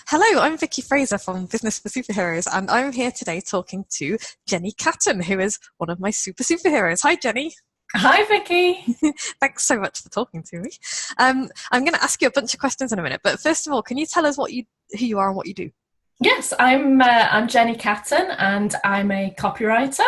Hello, I'm Vicky Fraser from Business for Superheroes, and I'm here today talking to Jenny Catton, who is one of my superheroes. Hi, Jenny. Hi, Vicky. Thanks so much for talking to me. I'm going to ask you a bunch of questions in a minute, but first of all, can you tell us who you are and what you do? Yes, I'm Jenny Catton, and I'm a copywriter.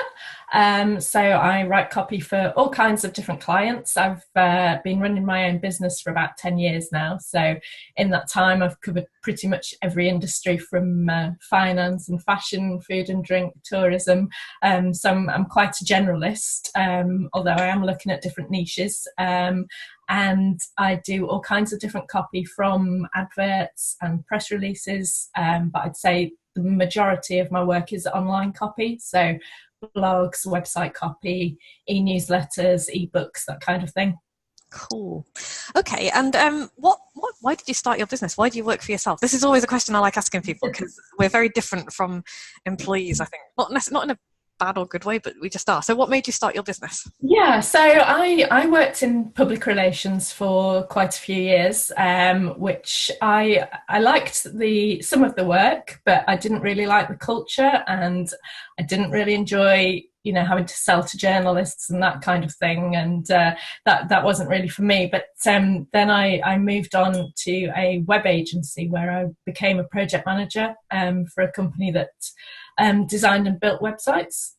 So I write copy for all kinds of different clients. I've been running my own business for about 10 years now. So in that time, I've covered pretty much every industry from finance and fashion, food and drink, tourism. So I'm quite a generalist, although I am looking at different niches. And I do all kinds of different copy, from adverts and press releases, but I'd say the majority of my work is online copy, so blogs, website copy, e-newsletters, e-books, that kind of thing. Cool. Okay, and why did you start your business? Why do you work for yourself? This is always a question I like asking people, because we're very different from employees, I think. Not in a bad or good way, but we just are. So what made you start your business? Yeah, so I worked in public relations for quite a few years, which I liked some of the work, but I didn't really like the culture, and I didn't really enjoy having to sell to journalists and that kind of thing, and that wasn't really for me. But then I moved on to a web agency where I became a project manager for a company that designed and built websites.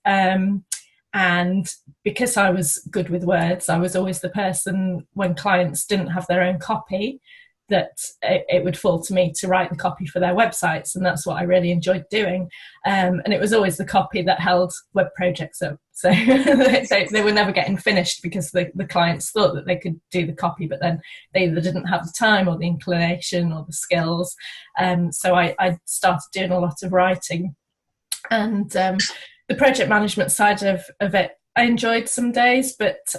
And because I was good with words, I was always the person, when clients didn't have their own copy, that it would fall to me to write the copy for their websites, and that's what I really enjoyed doing. And it was always the copy that held web projects up. So they were never getting finished, because the clients thought that they could do the copy, but then they either didn't have the time or the inclination or the skills. So I started doing a lot of writing. And the project management side of it, I enjoyed some days, but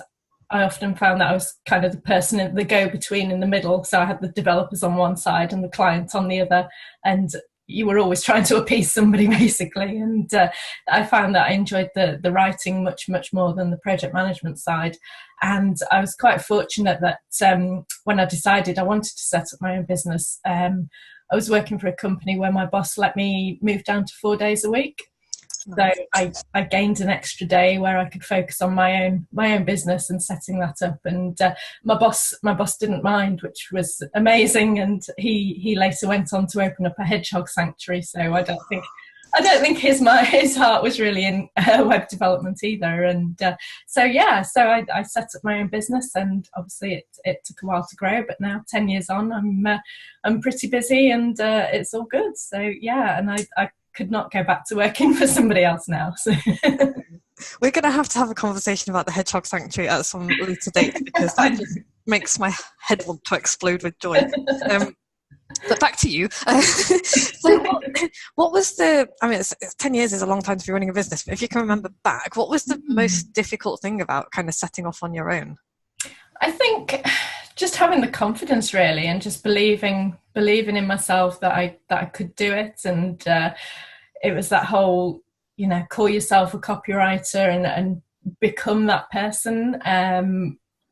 I often found that I was kind of the person in the go-between in the middle. So I had the developers on one side and the clients on the other, and you were always trying to appease somebody, basically. And I found that I enjoyed the writing much, much more than the project management side. And I was quite fortunate that when I decided I wanted to set up my own business, I was working for a company where my boss let me move down to 4 days a week. So I gained an extra day where I could focus on my own business and setting that up. And my boss didn't mind, which was amazing. And he later went on to open up a hedgehog sanctuary. So I don't think his heart was really in web development either. And so I set up my own business, and obviously it took a while to grow, but now 10 years on, I'm pretty busy, and it's all good. So yeah, and I could not go back to working for somebody else now. So. We're going to have a conversation about the hedgehog sanctuary at some later date, because that just makes my head want to explode with joy. But back to you. So what was it's 10 years is a long time to be running a business, but if you can remember back, what was the most difficult thing about kind of setting off on your own? I think just having the confidence, really, and just believing in myself that I could do it. And it was that whole, call yourself a copywriter and become that person.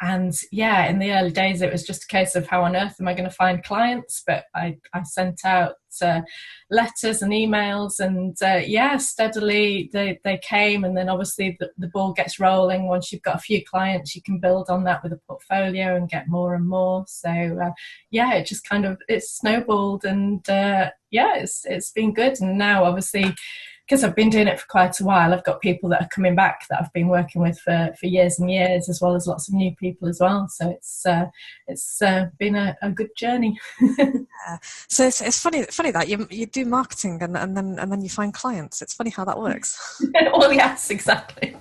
And yeah, in the early days, it was just a case of how on earth am I going to find clients? But I sent out letters and emails, and steadily they came. And then obviously the ball gets rolling. Once you've got a few clients, you can build on that with a portfolio and get more and more. So it just it's snowballed, and it's been good. And now, obviously, because I've been doing it for quite a while, I've got people that are coming back that I've been working with for years and years, as well as lots of new people as well. So it's been a good journey. So it's funny that you do marketing and then you find clients. It's funny how that works. Well, yes, exactly.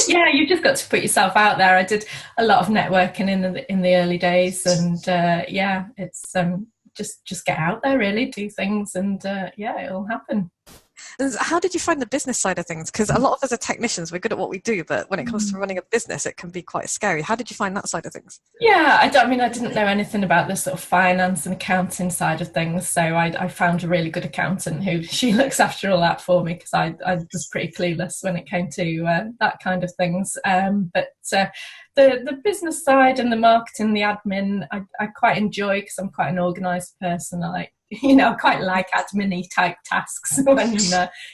Yeah, you've just got to put yourself out there. I did a lot of networking in the early days, and it's just get out there, really, do things, and it'll happen. And how did you find the business side of things? Because a lot of us are technicians, we're good at what we do, but when it comes to running a business, it can be quite scary. How did you find that side of things? Yeah, I didn't know anything about the sort of finance and accounting side of things, so I found a really good accountant she looks after all that for me, because I was pretty clueless when it came to that kind of things. But the business side and the marketing, the admin, I quite enjoy, because I'm quite an organised person. I quite like admin-y type tasks when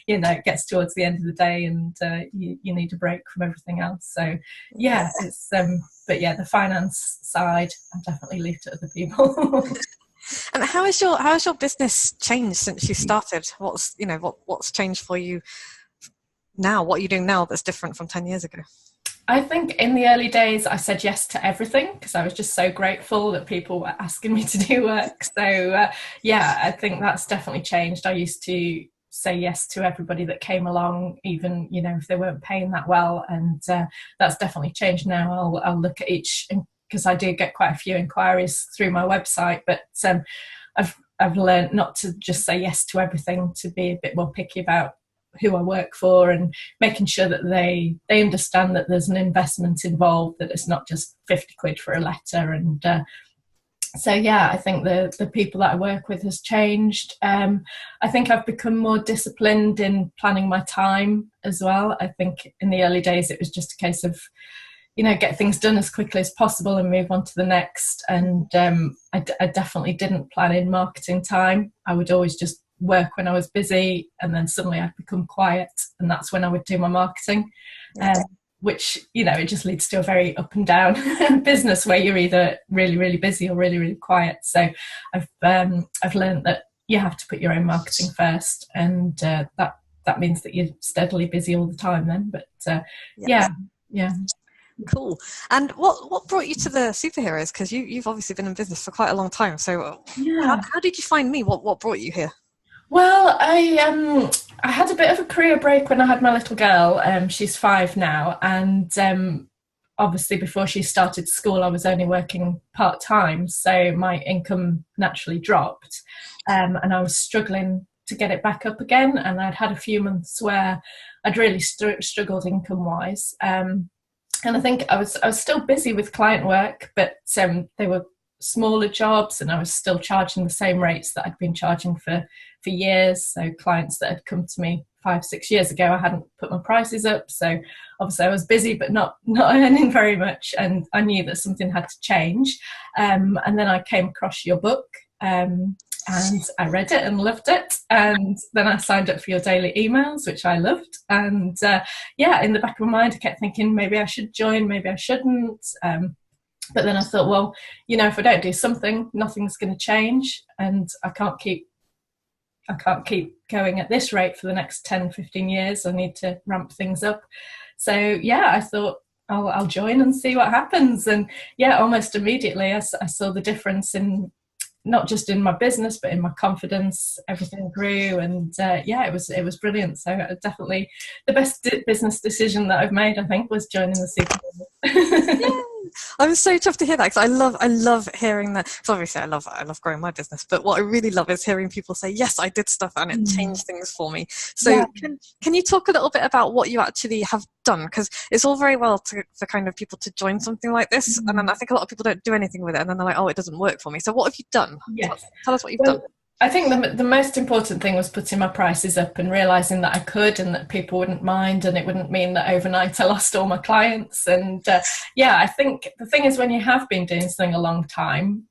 it gets towards the end of the day and you need a break from everything else. So yeah, it's but yeah, the finance side I definitely leave to other people. And how has your business changed since you started? What's changed for you now? What are you doing now that's different from 10 years ago? I think in the early days I said yes to everything because I was just so grateful that people were asking me to do work. So yeah, I think that's definitely changed. I used to say yes to everybody that came along, even if they weren't paying that well, and that's definitely changed now. I'll look at each, because I do get quite a few inquiries through my website, but I've learned not to just say yes to everything, to be a bit more picky about who I work for and making sure that they understand that there's an investment involved, that it's not just 50 quid for a letter. And so yeah, I think the people that I work with has changed. I think I've become more disciplined in planning my time as well. I think in the early days it was just a case of get things done as quickly as possible and move on to the next. And I definitely didn't plan in marketing time. I would always just work when I was busy, and then suddenly I'd become quiet, and that's when I would do my marketing, which it just leads to a very up and down business where you're either really, really busy or really, really quiet. So I've learned that you have to put your own marketing first, and that means that you're steadily busy all the time then. But yeah. Cool. And what brought you to the superheroes? Because you've obviously been in business for quite a long time. So how did you find me? What brought you here? Well, I had a bit of a career break when I had my little girl. She's 5 now, and obviously before she started school I was only working part-time, so my income naturally dropped, and I was struggling to get it back up again, and I'd had a few months where I'd really struggled income-wise. And I think I was still busy with client work, but they were smaller jobs, and I was still charging the same rates that I'd been charging for years. So clients that had come to me 5-6 years ago, I hadn't put my prices up. So obviously I was busy but not earning very much, and I knew that something had to change. And then I came across your book, and I read it and loved it, and then I signed up for your daily emails, which I loved. And in the back of my mind I kept thinking maybe I should join, maybe I shouldn't, but then I thought, well, if I don't do something, nothing's going to change, and I can't keep going at this rate for the next 10-15 years. I need to ramp things up. So yeah, I thought I'll join and see what happens. And yeah, almost immediately I saw the difference in not just in my business but in my confidence. Everything grew, and it was brilliant. So definitely the best business decision that I've made, I think, was joining the Super. I'm so chuffed to hear that, because I love hearing that. Because obviously I love growing my business, but what I really love is hearing people say, yes, I did stuff and it changed things for me. So can you talk a little bit about what you actually have done? Because it's all very well for kind of people to join something like this, and then I think a lot of people don't do anything with it, and then they're like, oh, it doesn't work for me. So what have you done? Yes. Tell us what you've done. I think the most important thing was putting my prices up and realising that I could, and that people wouldn't mind, and it wouldn't mean that overnight I lost all my clients. And I think the thing is, when you have been doing something a long time,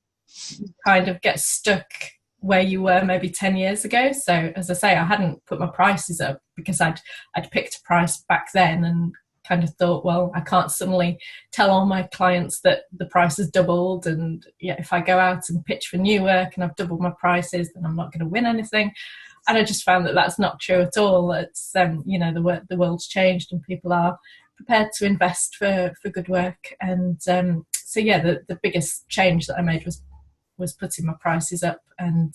you kind of get stuck where you were maybe 10 years ago. So as I say, I hadn't put my prices up because I'd picked a price back then, and kind of thought, well, I can't suddenly tell all my clients that the price has doubled, and if I go out and pitch for new work and I've doubled my prices, then I'm not going to win anything. And I just found that that's not true at all. It's the world's changed, and people are prepared to invest for good work. And the biggest change that I made was putting my prices up, and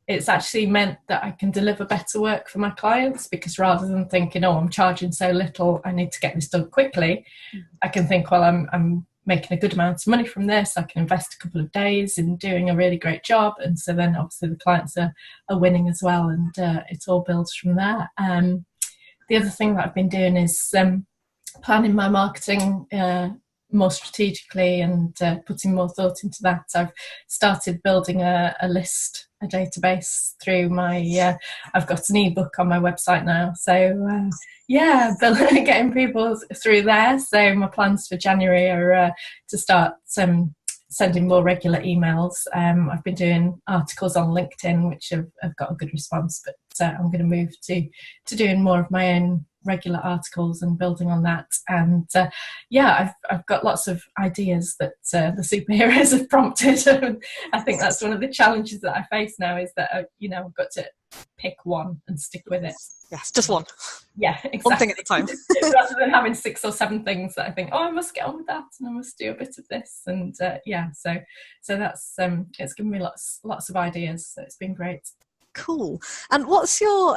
it's actually meant that I can deliver better work for my clients, because rather than thinking, oh, I'm charging so little, I need to get this done quickly, I can think, well, I'm making a good amount of money from this, I can invest a couple of days in doing a really great job, and so then obviously the clients are winning as well, and it all builds from there. The other thing that I've been doing is planning my marketing more strategically and putting more thought into that, I've started building a list, a database through my, I've got an ebook on my website now. So yeah, getting people through there. So my plans for January are to start sending more regular emails. I've been doing articles on LinkedIn, which have got a good response, but I'm going to move to doing more of my own regular articles and building on that. And yeah, I've got lots of ideas that the superheroes have prompted. I think that's one of the challenges that I face now, is that I've got to pick one and stick with it. Yes, just one. Yeah, exactly. One thing at a time. Rather than having 6 or 7 things that I think, I must get on with that, and I must do a bit of this, and yeah. So that's it's given me lots of ideas. So it's been great. Cool. And what's your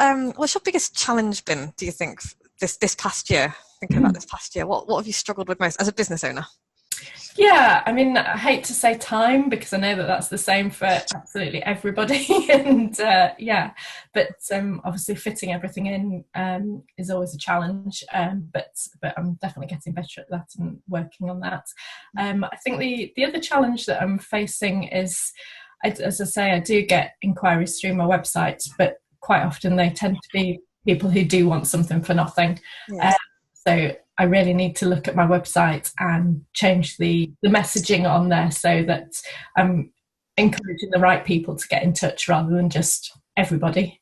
biggest challenge been, do you think, this past year? Thinking about this past year, what have you struggled with most as a business owner? Yeah, I mean, I hate to say time, because I know that that's the same for absolutely everybody. And yeah, but obviously fitting everything in is always a challenge. But I'm definitely getting better at that and working on that. I think the other challenge that I'm facing is, as I say, I do get inquiries through my website, but quite often they tend to be people who do want something for nothing. Yes. So I really need to look at my website and change the messaging on there so that I'm encouraging the right people to get in touch rather than just everybody.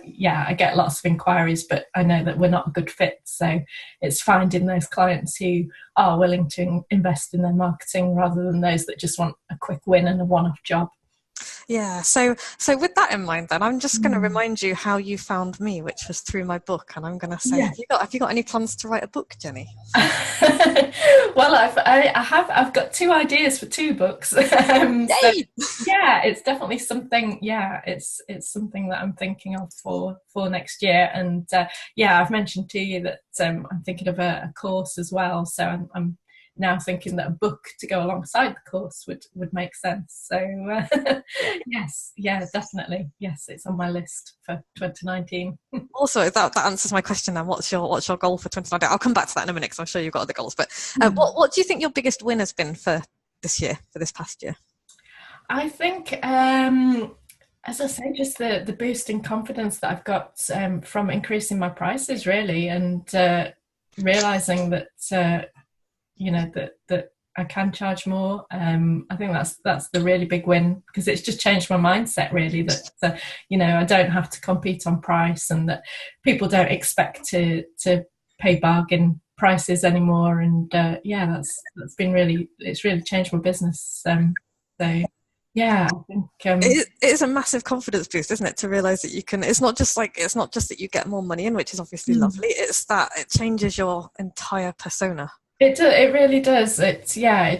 Yeah, I get lots of inquiries, but I know that we're not a good fit. So it's finding those clients who are willing to invest in their marketing rather than those that just want a quick win and a one-off job. Yeah, so with that in mind, then I'm just going to remind you how you found me, which was through my book, and I'm going to say, have you got any plans to write a book, Jenny? Well, I've got 2 ideas for 2 books. So, yeah, it's definitely something. Yeah, it's something that I'm thinking of for next year, and yeah, I've mentioned to you that I'm thinking of a course as well. So I'm now thinking that a book to go alongside the course would make sense. So yes, yeah, definitely. Yes, it's on my list for 2019. Also, that answers my question then. What's your goal for 2019? I'll come back to that in a minute because I'm sure you've got other goals. But what do you think your biggest win has been for this past year? I think, as I say, just the boost in confidence that I've got from increasing my prices, really, and realising that that I can charge more. I think that's the really big win, because it's just changed my mindset, really, that I don't have to compete on price, and that people don't expect to pay bargain prices anymore. And yeah, that's been it's really changed my business. So yeah, I think it is a massive confidence boost, isn't it, to realise that you can. It's not just that you get more money in, which is obviously lovely. It's that it changes your entire persona. It really does. It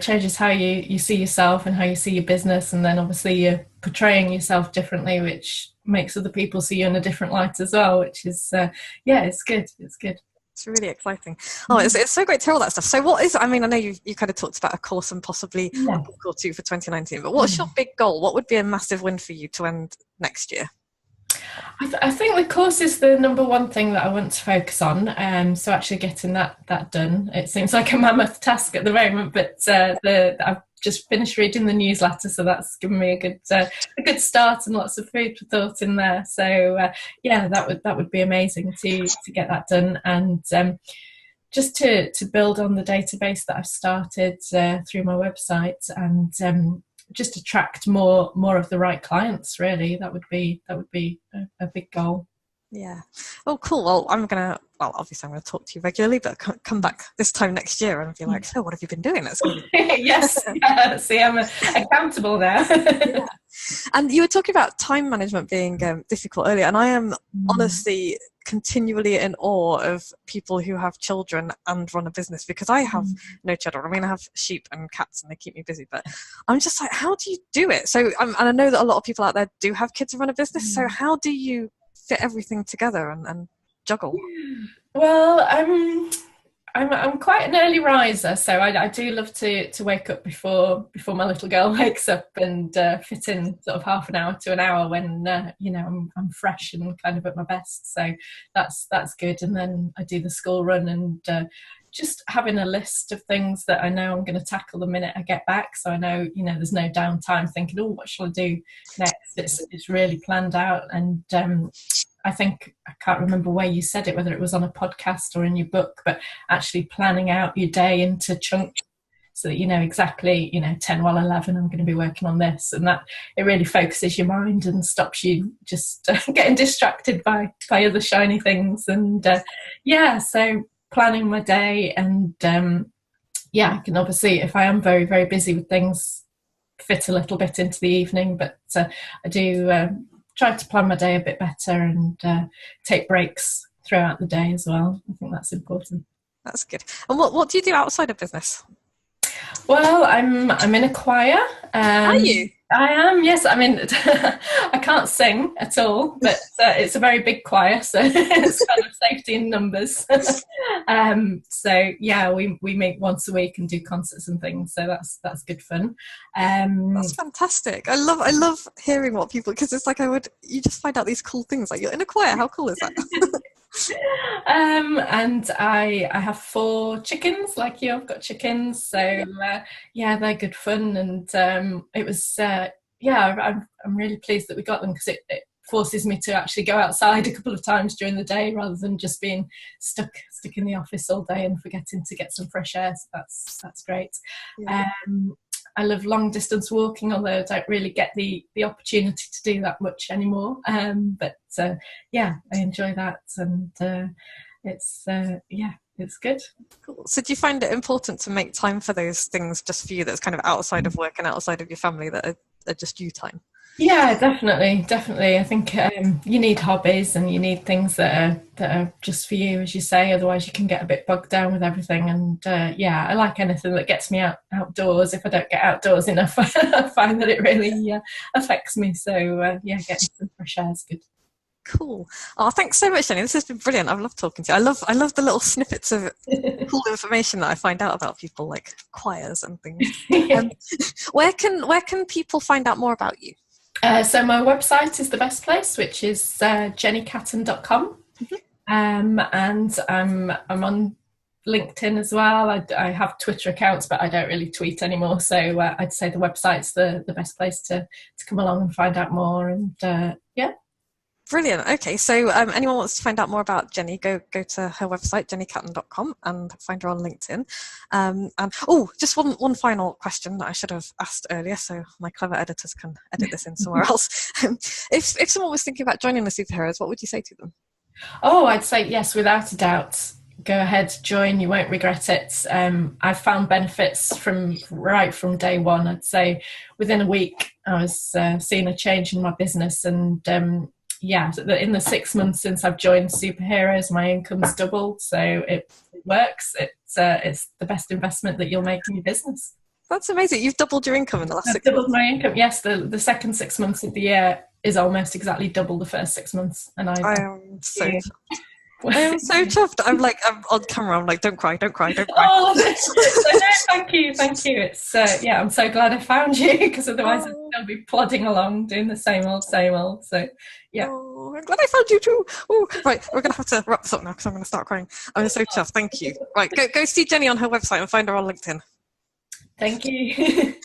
changes how you see yourself and how you see your business, and then obviously you're portraying yourself differently, which makes other people see you in a different light as well, which is it's good. It's really exciting. Oh, it's so great to hear all that stuff. So I know you kind of talked about a course and possibly a book or 2 for 2019, but what's your big goal? What would be a massive win for you to end next year? I think the course is the number one thing that I want to focus on. So actually getting that done. It seems like a mammoth task at the moment, but I've just finished reading the newsletter, so that's given me a good start and lots of food for thought in there. So yeah, that would be amazing to get that done, and just to build on the database that I've started through my website, and just attract more of the right clients, really. That would be a big goal. Yeah. Oh, cool. Well, obviously I'm going to talk to you regularly, but come back this time next year and be like, so what have you been doing? That's going to be yes. Yeah. See, I'm accountable now. Yeah. And you were talking about time management being difficult earlier, and I am honestly continually in awe of people who have children and run a business, because I have no children. I mean, I have sheep and cats and they keep me busy, but I'm just like, how do you do it? So and I know that a lot of people out there do have kids and run a business, so how do you fit everything together and juggle? Well, I'm quite an early riser, so I do love to wake up before my little girl wakes up, and fit in sort of half an hour to an hour when I'm fresh and kind of at my best. So that's good. And then I do the school run, and just having a list of things that I know I'm going to tackle the minute I get back. So I know, there's no downtime thinking, oh, what shall I do next? It's really planned out. And I think, I can't remember where you said it, whether it was on a podcast or in your book, but actually planning out your day into chunks so that you know exactly, 10, 11, I'm going to be working on this. And that it really focuses your mind and stops you just getting distracted by other shiny things. And so planning my day, and I can obviously, if I am very, very busy with things, fit a little bit into the evening, but I do try to plan my day a bit better and take breaks throughout the day as well. I think that's important. That's good. And what do you do outside of business? Well, I'm in a choir. Are you? I am, yes. I mean, I can't sing at all, but it's a very big choir, so it's kind of safety in numbers. We meet once a week and do concerts and things, so that's good fun. That's fantastic. I love hearing what people, because it's like you just find out these cool things, like you're in a choir. How cool is that? And I have 4 chickens, like you. I've got chickens, so they're good fun. And it was I'm really pleased that we got them, because it forces me to actually go outside a couple of times during the day rather than just being stuck in the office all day and forgetting to get some fresh air. So that's great. I love long distance walking, although I don't really get the opportunity to do that much anymore. But I enjoy that, and it's good. Cool. So do you find it important to make time for those things just for you, that's kind of outside of work and outside of your family, that are just you time? Yeah, definitely. I think you need hobbies, and you need things that are just for you, as you say. Otherwise, you can get a bit bogged down with everything. And I like anything that gets me outdoors. If I don't get outdoors enough, I find that it really affects me. So getting some fresh air is good. Cool. Oh, thanks so much, Jenny. This has been brilliant. I've loved talking to you. I love the little snippets of cool information that I find out about people, like choirs and things. Where can people find out more about you? So my website is the best place, which is jennycatton.com. And I'm on LinkedIn as well. I have Twitter accounts, but I don't really tweet anymore. So I'd say the website's the best place to come along and find out more. And Brilliant. Okay, so anyone wants to find out more about Jenny, go to her website, jennycatton.com, and find her on LinkedIn. And just one final question that I should have asked earlier, so my clever editors can edit this in somewhere else. If someone was thinking about joining the superheroes, what would you say to them? Oh, I'd say yes, without a doubt. Go ahead, join. You won't regret it. I've found benefits from day one. I'd say within a week, I was seeing a change in my business, and in the 6 months since I've joined Superheroes, my income's doubled. So it works. It's the best investment that you'll make in your business. That's amazing. You've doubled your income in the last 6 months. Doubled my income. Yes, the second 6 months of the year is almost exactly double the first 6 months. And I am so chuffed. I am so chuffed. I'm on camera. I'm like, don't cry. Oh, no, thank you. It's I'm so glad I found you, because otherwise I'll be plodding along doing the same old. So yeah. Oh, I'm glad I found you too. Oh, right, we're gonna have to wrap this up now, because I'm gonna start crying. I'm so chuffed. Thank you. Right, go see Jenny on her website and find her on LinkedIn. Thank you.